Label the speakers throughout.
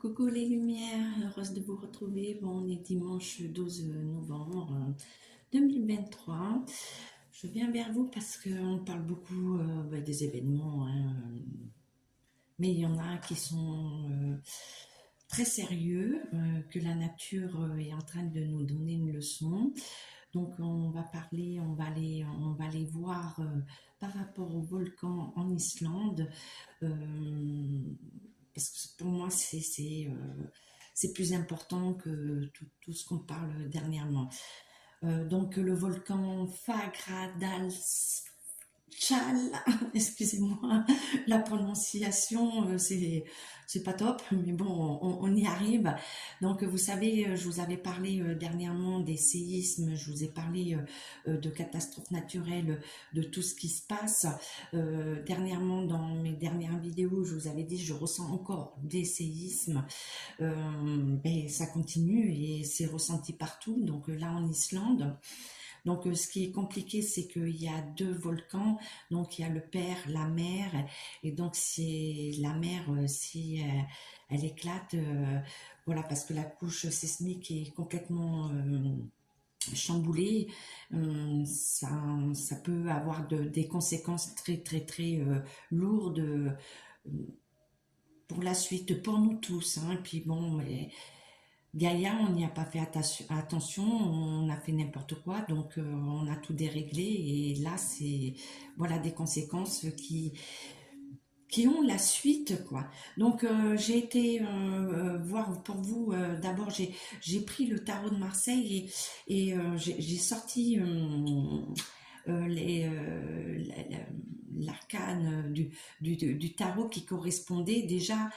Speaker 1: Coucou les lumières, heureuse de vous retrouver. Bon, on est dimanche 12 novembre 2023. Je viens vers vous parce qu'on parle beaucoup des événements, hein, mais il y en a qui sont très sérieux, que la nature est en train de nous donner une leçon. Donc on va parler, on va aller voir par rapport au volcan en Islande. Euh, Parce que pour moi, c'est plus important que tout ce qu'on parle dernièrement. Donc, le volcan Fagradalsfjall, excusez-moi, la prononciation, c'est pas top, mais bon, on y arrive. Donc, vous savez, je vous avais parlé dernièrement des séismes, je vous ai parlé de catastrophes naturelles, de tout ce qui se passe. Dernièrement, dans mes dernières vidéos, je vous avais dit, je ressens encore des séismes. Ben, ça continue et c'est ressenti partout. Donc, là, en Islande. Donc, ce qui est compliqué, c'est qu'il y a deux volcans. Donc, il y a le père, la mère. Et donc, c'est la mer, si elle éclate, voilà, parce que la couche sismique est complètement chamboulée, ça peut avoir des conséquences très, très, très lourdes pour la suite, pour nous tous. Hein. Puis bon, mais Gaïa, on n'y a pas fait attention, on a fait n'importe quoi, donc on a tout déréglé et là c'est voilà des conséquences qui ont la suite quoi. Donc j'ai été voir pour vous d'abord j'ai pris le tarot de Marseille et j'ai sorti l'arcane du tarot qui correspondait déjà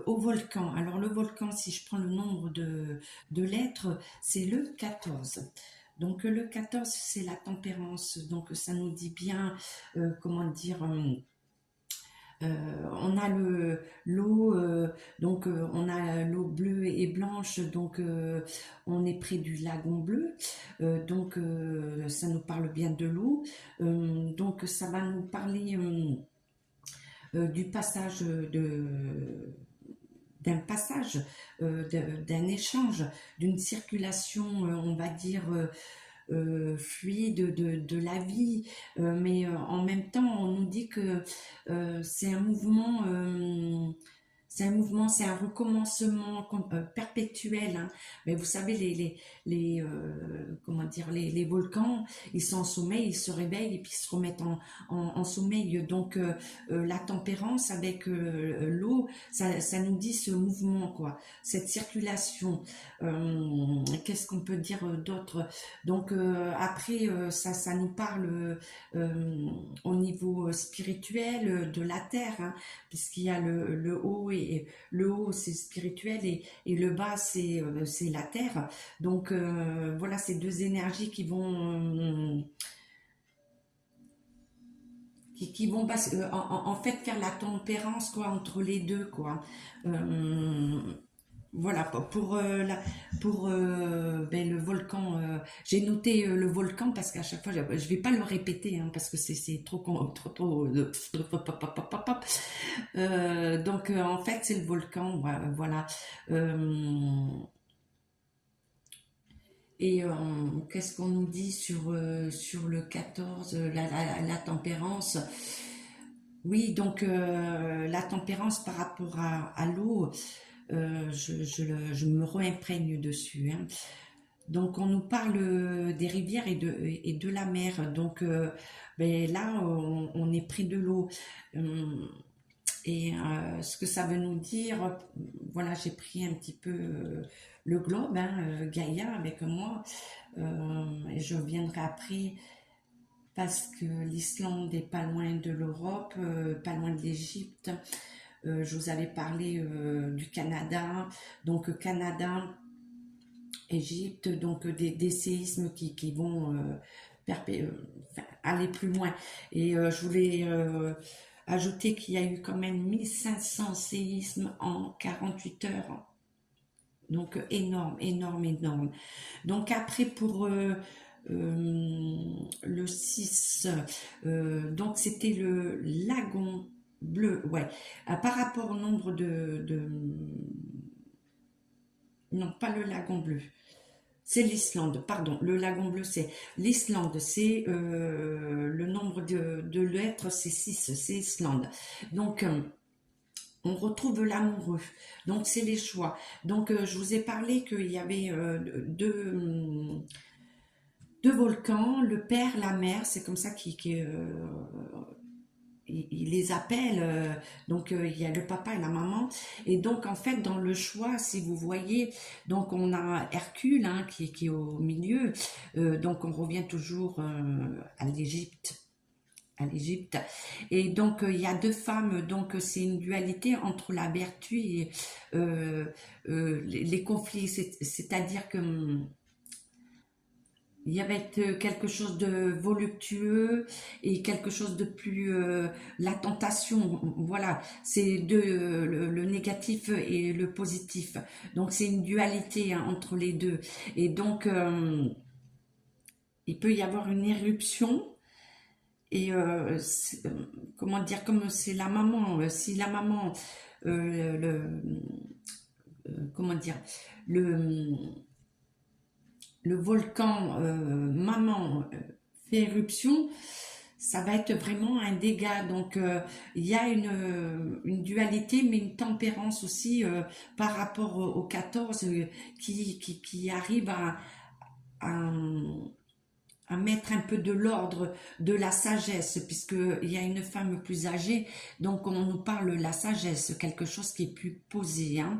Speaker 1: au volcan. Alors le volcan, si je prends le nombre de lettres, c'est le 14. Donc le 14, c'est la tempérance. Donc ça nous dit bien, comment dire, on a l'eau, donc on a l'eau bleue et blanche, donc on est près du lagon bleu, donc ça nous parle bien de l'eau, donc ça va nous parler du passage d'un passage, d'un échange, d'une circulation, on va dire, fluide de la vie, mais en même temps, on nous dit que c'est un mouvement, c'est un recommencement perpétuel. Hein. Mais vous savez, comment dire, les volcans, ils sont en sommeil, ils se réveillent et puis ils se remettent en sommeil. Donc, la tempérance avec l'eau, ça nous dit ce mouvement, quoi, cette circulation. Qu'est-ce qu'on peut dire d'autre? Donc, après, ça nous parle au niveau spirituel de la terre, hein, puisqu'il y a le haut et le haut c'est spirituel et le bas c'est la terre. Donc voilà ces deux énergies qui vont en fait faire la tempérance quoi entre les deux quoi. Euh, voilà, pour ben, le volcan, j'ai noté le volcan parce qu'à chaque fois, je vais pas le répéter hein, parce que c'est trop donc en fait, c'est le volcan, voilà. Euh, et qu'est-ce qu'on nous dit sur le 14, la tempérance? Oui, donc la tempérance par rapport à l'eau, je me réimprègne dessus. Hein. Donc on nous parle des rivières et de la mer. Donc ben, là, on est près de l'eau. Et ce que ça veut nous dire, voilà, j'ai pris un petit peu le globe, hein, Gaïa avec moi, et je reviendrai après parce que l'Islande est pas loin de l'Europe, pas loin de l'Égypte. Je vous avais parlé du Canada, donc Canada, Égypte, donc des séismes qui vont enfin, aller plus loin. Et je voulais ajouter qu'il y a eu quand même 1500 séismes en 48 heures. Donc énorme, énorme, énorme. Donc après pour le 6, donc c'était le lagon bleu, ouais. Par rapport au nombre non, pas le lagon bleu. C'est l'Islande, pardon. Le lagon bleu, c'est l'Islande. C'est le nombre de lettres, c'est 6, c'est Islande. Donc, on retrouve l'amoureux. Donc, c'est les choix. Donc, je vous ai parlé qu'il y avait deux volcans, le père, la mère, c'est comme ça il les appelle, donc il y a le papa et la maman, et donc en fait dans le choix, si vous voyez, donc on a Hercule hein, qui est au milieu, donc on revient toujours à l'Égypte, et donc il y a deux femmes, donc c'est une dualité entre la vertu et les conflits, c'est-à-dire que il y avait quelque chose de voluptueux et quelque chose de plus la tentation, voilà, c'est le négatif et le positif. Donc c'est une dualité hein, entre les deux. Et donc il peut y avoir une éruption et comment dire, comme c'est la maman, si la maman comment dire, le le volcan maman fait éruption, ça va être vraiment un dégât. Donc, il y a une dualité, mais une tempérance aussi par rapport au 14 qui arrive à, à mettre un peu de l'ordre, de la sagesse, puisqu'il y a une femme plus âgée, donc on nous parle de la sagesse, quelque chose qui est plus posé. Hein.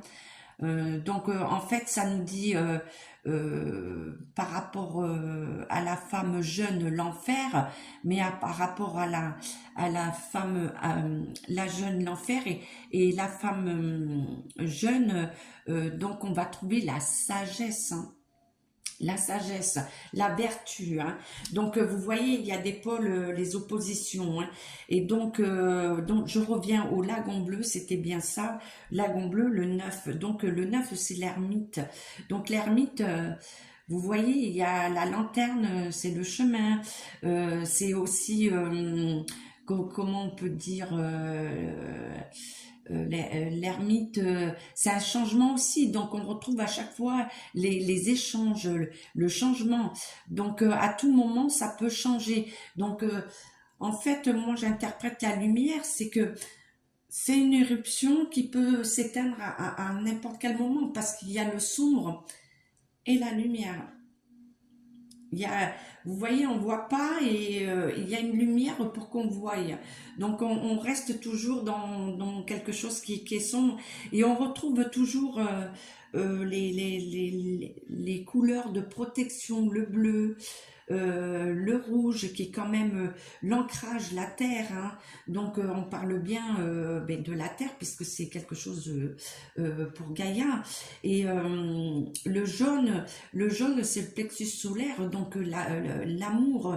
Speaker 1: Donc en fait ça nous dit par rapport à la femme jeune l'enfer, mais par rapport à la femme la jeune l'enfer et la femme jeune donc on va trouver la sagesse. Hein, la sagesse, la vertu. Hein. Donc, vous voyez, il y a des pôles, les oppositions. Hein. Et donc, je reviens au lagon bleu, c'était bien ça, lagon bleu, le 9. Donc, le 9, c'est l'ermite. Donc, l'ermite, vous voyez, il y a la lanterne, c'est le chemin. C'est aussi, comment on peut dire... l'ermite, c'est un changement aussi. Donc, on retrouve à chaque fois les échanges, le changement. Donc, à tout moment, ça peut changer. Donc, en fait, moi, j'interprète la lumière, c'est que c'est une éruption qui peut s'éteindre à n'importe quel moment parce qu'il y a le sombre et la lumière. Il y a, vous voyez, on ne voit pas et il y a une lumière pour qu'on voie. Donc on reste toujours dans quelque chose qui est sombre et on retrouve toujours les couleurs de protection, le bleu, le rouge qui est quand même l'ancrage, la terre. Hein. Donc on parle bien de la terre puisque c'est quelque chose pour Gaïa. Et le jaune c'est le plexus solaire, donc l'amour,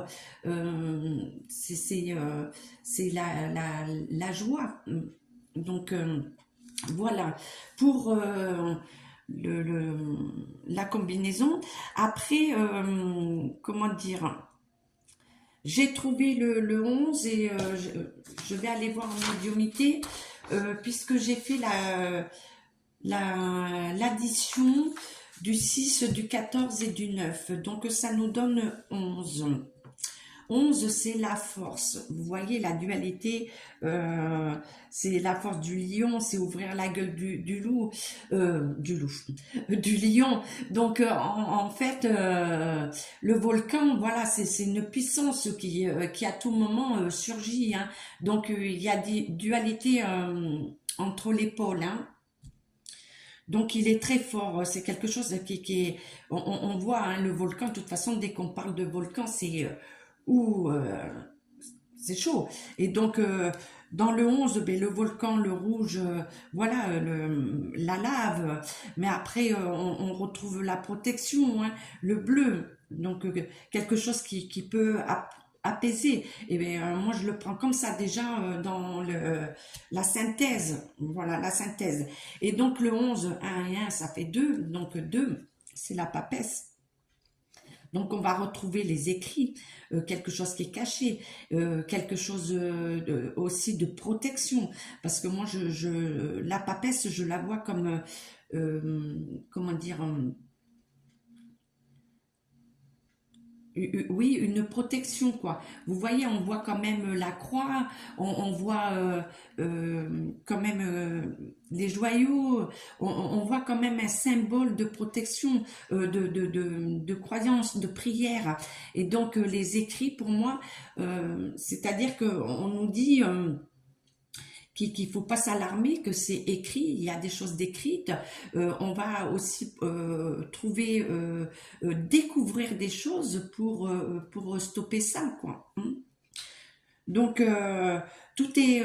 Speaker 1: c'est la joie. Donc voilà pour la combinaison. Après, comment dire, j'ai trouvé le 11 et je vais aller voir en médiumnité puisque j'ai fait l'addition du 6, du 14 et du 9. Donc ça nous donne 11. 11, c'est la force. Vous voyez la dualité, c'est la force du lion, c'est ouvrir la gueule du loup, du lion. Donc en fait, le volcan, voilà, c'est une puissance qui à tout moment surgit. Hein. Donc il y a des dualités entre les pôles. Hein. Donc il est très fort, c'est quelque chose qui est, on voit hein, le volcan, de toute façon dès qu'on parle de volcan c'est où c'est chaud. Et donc dans le 11, ben, le volcan, le rouge, voilà, la lave, mais après on retrouve la protection, hein, le bleu, donc quelque chose qui peut apaiser. Et bien moi je le prends comme ça déjà dans la synthèse, voilà la synthèse. Et donc le 11, 1 et 1 ça fait 2, donc 2 c'est la papesse. Donc, on va retrouver les écrits, quelque chose qui est caché, quelque chose aussi de protection. Parce que moi, la papesse, je la vois comme, comment dire, oui, une protection, quoi. Vous voyez, on voit quand même la croix, on voit quand même les joyaux, on voit quand même un symbole de protection, de croyance, de prière. Et donc, les écrits, pour moi, c'est-à-dire qu'on nous dit qu'il faut pas s'alarmer, que c'est écrit, il y a des choses décrites. On va aussi trouver, découvrir des choses pour stopper ça, quoi. Hein. Donc, tout est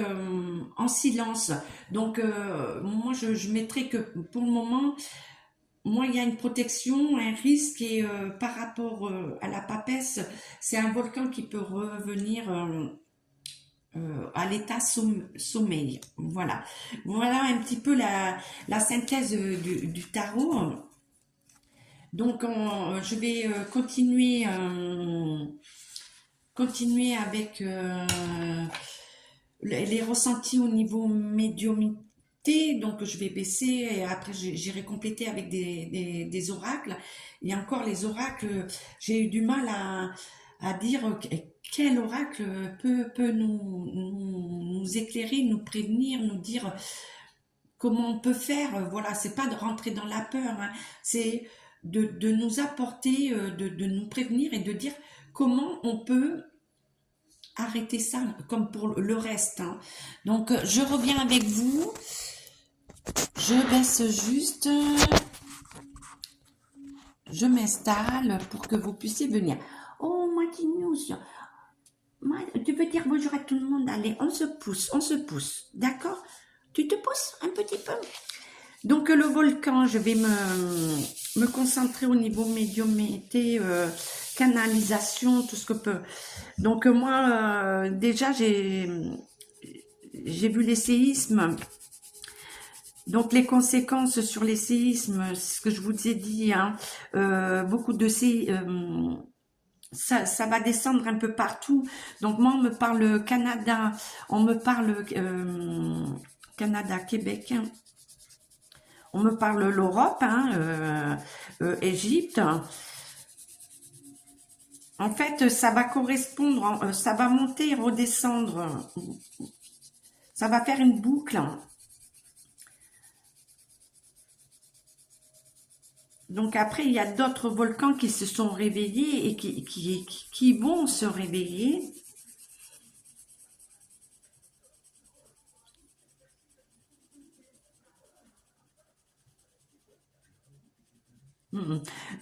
Speaker 1: en silence. Donc, moi, je mettrais que pour le moment, moi, il y a une protection, un risque, et par rapport à la papesse, c'est un volcan qui peut revenir à l'état sommeil. Voilà. Voilà un petit peu la synthèse du tarot. Donc, je vais continuer avec les ressentis au niveau médiumité. Donc, je vais baisser et après, j'irai compléter avec des oracles. Et encore, les oracles, j'ai eu du mal à dire quel oracle peut nous éclairer, nous prévenir, nous dire comment on peut faire. Voilà, c'est pas de rentrer dans la peur, hein, c'est de nous apporter, de nous prévenir et de dire comment on peut arrêter ça, comme pour le reste. Hein. Donc, je reviens avec vous. Je baisse juste. Je m'installe pour que vous puissiez venir. Oh, Martinus, tu peux dire bonjour à tout le monde. Allez, on se pousse. D'accord? Tu te pousses un petit peu? Donc, le volcan, je vais me concentrer au niveau médiumnité, canalisation, tout ce que peut. Donc, moi, déjà, j'ai vu les séismes. Donc, les conséquences sur les séismes, ce que je vous ai dit, hein, beaucoup de séismes. Ça va descendre un peu partout. Donc moi, on me parle Canada, on me parle Canada, Québec, hein. On me parle l'Europe, hein, Égypte. En fait, ça va correspondre, ça va monter et redescendre. Ça va faire une boucle. Donc après, il y a d'autres volcans qui se sont réveillés et qui vont se réveiller.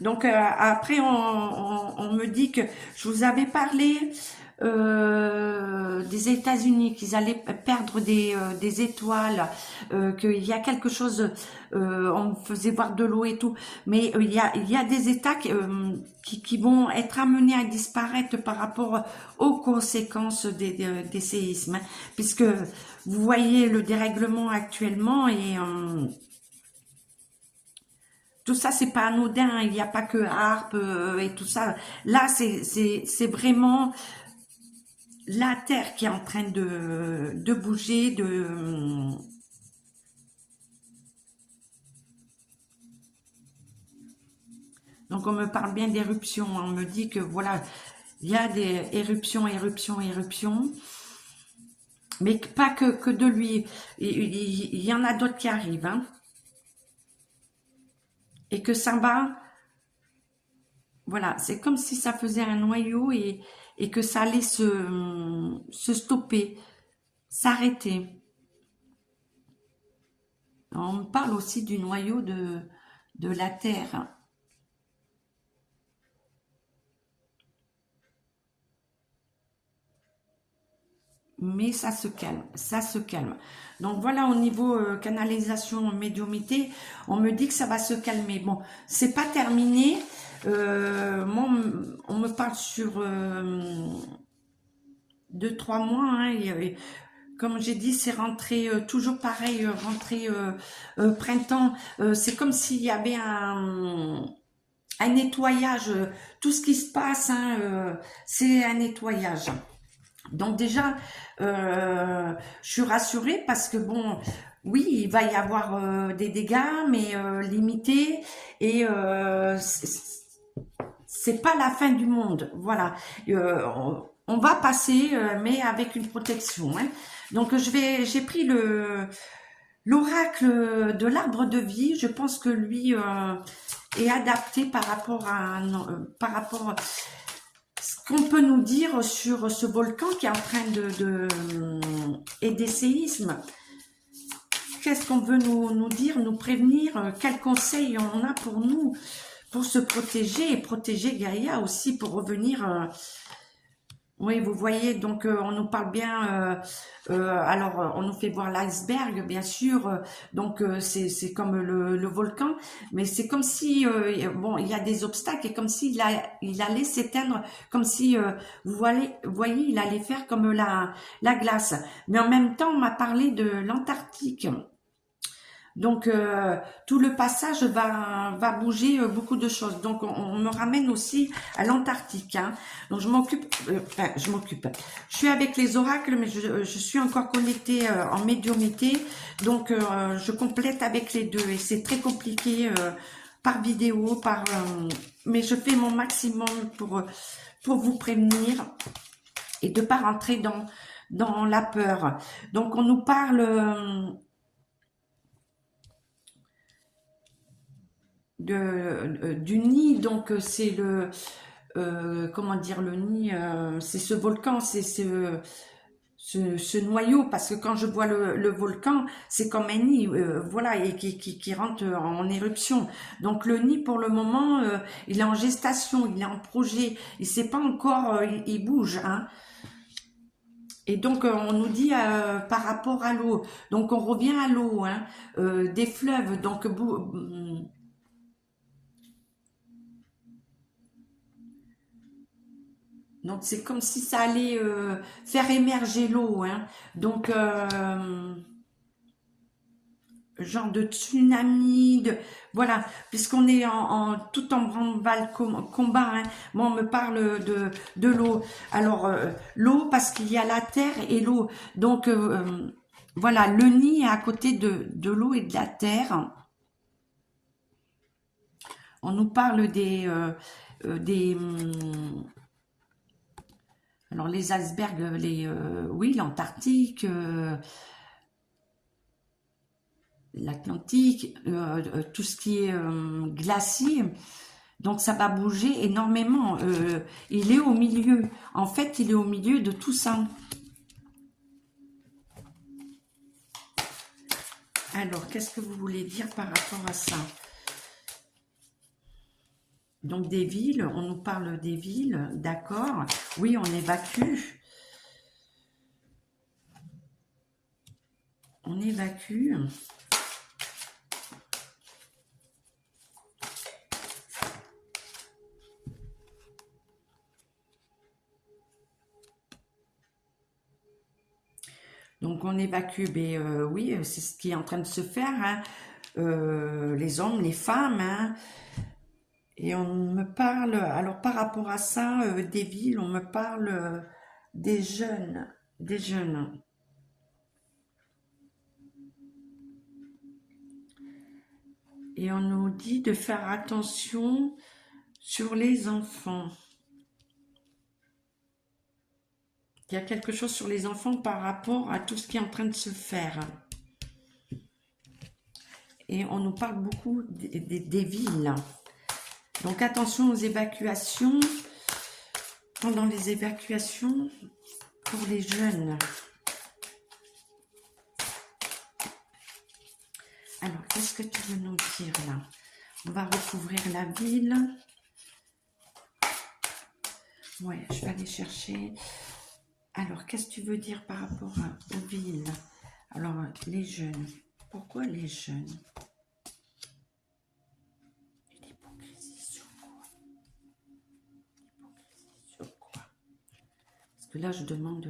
Speaker 1: Donc après, on me dit que je vous avais parlé des États-Unis, qu'ils allaient perdre des étoiles, qu'il y a quelque chose, on me faisait voir de l'eau et tout, mais il y a des États qui vont être amenés à disparaître par rapport aux conséquences des séismes, hein, puisque vous voyez le dérèglement actuellement et tout ça, c'est pas anodin, hein. Il n'y a pas que harpe et tout ça. Là, c'est vraiment la Terre qui est en train de bouger, Donc, on me parle bien d'éruptions. On me dit que, voilà, il y a des éruptions. Mais pas que de lui. Il y en a d'autres qui arrivent, hein. Et que ça va... Voilà, c'est comme si ça faisait un noyau et que ça allait se stopper, s'arrêter. On me parle aussi du noyau de la Terre. Mais ça se calme, ça se calme. Donc voilà, au niveau canalisation, médiumité, on me dit que ça va se calmer. Bon, c'est pas terminé. Moi, on me parle sur 2-3 mois. Hein, comme j'ai dit, c'est rentré toujours pareil, rentrée printemps. C'est comme s'il y avait un nettoyage, tout ce qui se passe, hein, c'est un nettoyage. Donc déjà, je suis rassurée parce que bon, oui, il va y avoir des dégâts, mais limités, et c'est pas la fin du monde. Voilà, on va passer, mais avec une protection, hein. Donc j'ai pris l'oracle de l'arbre de vie. Je pense que lui est adapté par rapport à par rapport ce qu'on peut nous dire sur ce volcan qui est en train et des séismes. Qu'est-ce qu'on veut nous dire, nous prévenir? Quels conseils on a pour nous, pour se protéger et protéger Gaïa aussi, pour revenir. Oui, vous voyez, donc on nous parle bien, alors on nous fait voir l'iceberg, bien sûr, donc c'est comme le volcan, mais c'est comme si, bon, il y a des obstacles, et comme s'il il allait s'éteindre, comme si, voyez, il allait faire comme la glace. Mais en même temps, on m'a parlé de l'Antarctique. Donc tout le passage va bouger beaucoup de choses. Donc on me ramène aussi à l'Antarctique, hein. Donc je m'occupe, enfin je m'occupe. Je suis avec les oracles, mais je suis encore connectée en médiumnité. Donc je complète avec les deux, et c'est très compliqué par vidéo, mais je fais mon maximum pour vous prévenir et de pas rentrer dans la peur. Donc on nous parle du nid. Donc c'est comment dire, le nid, c'est ce volcan, c'est ce noyau, parce que quand je vois le volcan, c'est comme un nid, voilà, et qui rentre en éruption. Donc le nid, pour le moment, il est en gestation, il est en projet, il sait pas encore, il bouge, hein. Et donc on nous dit par rapport à l'eau, donc on revient à l'eau, hein, des fleuves, donc donc c'est comme si ça allait faire émerger l'eau, hein. Donc genre de tsunami, voilà, puisqu'on est tout en branle-balle combat, hein. Moi on me parle de l'eau. Alors l'eau, parce qu'il y a la terre et l'eau. Donc voilà, le nid est à côté de l'eau et de la terre. On nous parle alors les icebergs, oui, l'Antarctique, l'Atlantique, tout ce qui est glacier. Donc ça va bouger énormément. Il est au milieu. En fait, il est au milieu de tout ça. Alors, qu'est-ce que vous voulez dire par rapport à ça? Donc des villes, on nous parle des villes, d'accord. Oui, on évacue. On évacue. Donc on évacue, mais oui, c'est ce qui est en train de se faire, hein. Les hommes, les femmes, hein. Et on me parle, alors par rapport à ça, des villes, on me parle des jeunes, des jeunes. Et on nous dit de faire attention sur les enfants. Il y a quelque chose sur les enfants par rapport à tout ce qui est en train de se faire. Et on nous parle beaucoup des villes. Donc attention aux évacuations. Pendant les évacuations, pour les jeunes. Alors, qu'est-ce que tu veux nous dire là? On va recouvrir la ville. Ouais, je vais aller chercher. Alors, qu'est-ce que tu veux dire par rapport aux villes? Alors, les jeunes. Pourquoi les jeunes? L'hypocrisie sur quoi? L'hypocrisie sur quoi? Parce que là, je demande...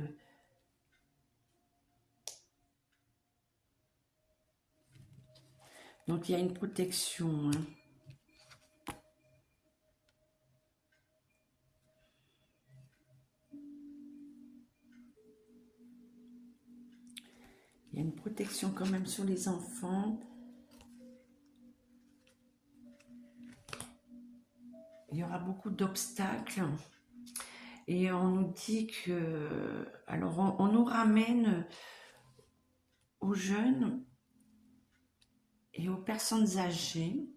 Speaker 1: Donc, il y a une protection, hein. protection quand même sur les enfants. Il y aura beaucoup d'obstacles. Et on nous dit que... Alors, on nous ramène aux jeunes et aux personnes âgées.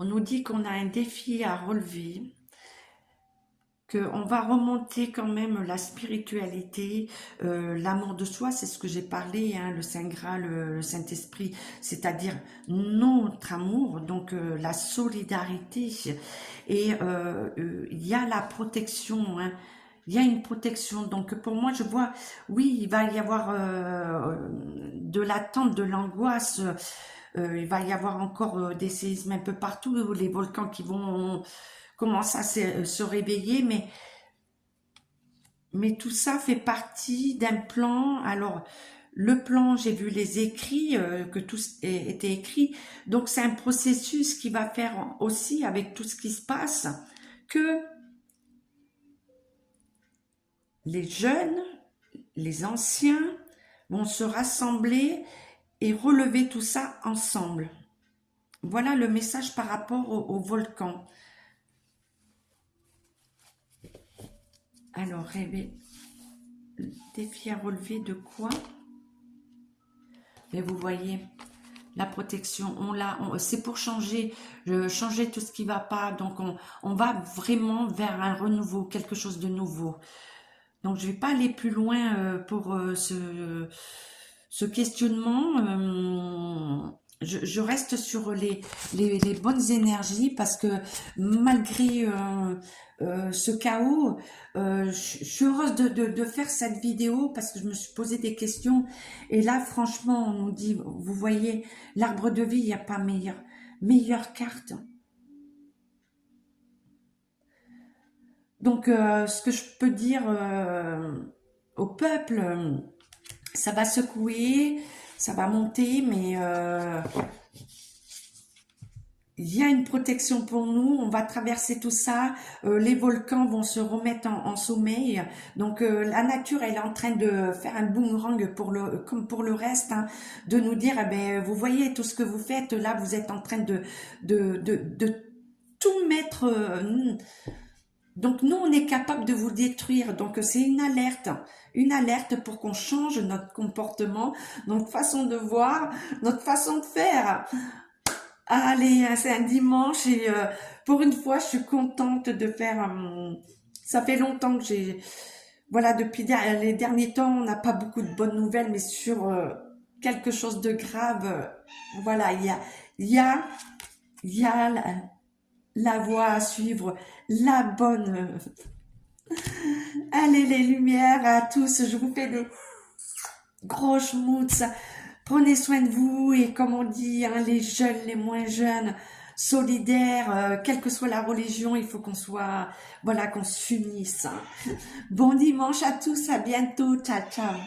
Speaker 1: On nous dit qu'on a un défi à relever, qu'on va remonter quand même la spiritualité, l'amour de soi, c'est ce que j'ai parlé, hein, le Saint Graal, le Saint-Esprit, c'est-à-dire notre amour, donc la solidarité. Et il y a la protection, hein, il y a une protection. Donc pour moi, je vois, oui, il va y avoir de l'attente, de l'angoisse, il va y avoir encore des séismes un peu partout, les volcans qui vont commencer à se réveiller, mais tout ça fait partie d'un plan. Alors, le plan, j'ai vu les écrits, que tout était écrit, donc c'est un processus qui va faire aussi, avec tout ce qui se passe, que les jeunes, les anciens vont se rassembler et relever tout ça ensemble. Voilà le message par rapport au volcan. Alors, défi à relever de quoi? Mais vous voyez, la protection, c'est pour changer tout ce qui ne va pas. Donc, on va vraiment vers un renouveau, quelque chose de nouveau. Donc, je ne vais pas aller plus loin pour ce questionnement. Je reste sur les bonnes énergies parce que malgré ce chaos, je suis heureuse de faire cette vidéo parce que je me suis posé des questions et là franchement on nous dit, vous voyez, l'arbre de vie, il n'y a pas meilleure carte. Donc ce que je peux dire au peuple, ça va secouer, ça va monter, mais il y a une protection pour nous, on va traverser tout ça, les volcans vont se remettre en sommeil, donc la nature elle est en train de faire un boomerang comme pour le reste, hein, de nous dire, eh ben, vous voyez tout ce que vous faites, là vous êtes en train de tout mettre, donc nous on est capable de vous détruire, donc c'est une alerte pour qu'on change notre comportement, notre façon de voir, notre façon de faire. Allez, c'est un dimanche et pour une fois, je suis contente de faire... ça fait longtemps que voilà, depuis les derniers temps, on n'a pas beaucoup de bonnes nouvelles, mais sur quelque chose de grave, voilà, il y a la voie à suivre, la bonne... Allez, les lumières à tous, je vous fais des gros schmutz. Prenez soin de vous et comme on dit, hein, les jeunes, les moins jeunes, solidaires, quelle que soit la religion, il faut qu'on soit, voilà, qu'on s'unisse. Bon dimanche à tous, à bientôt, ciao, ciao.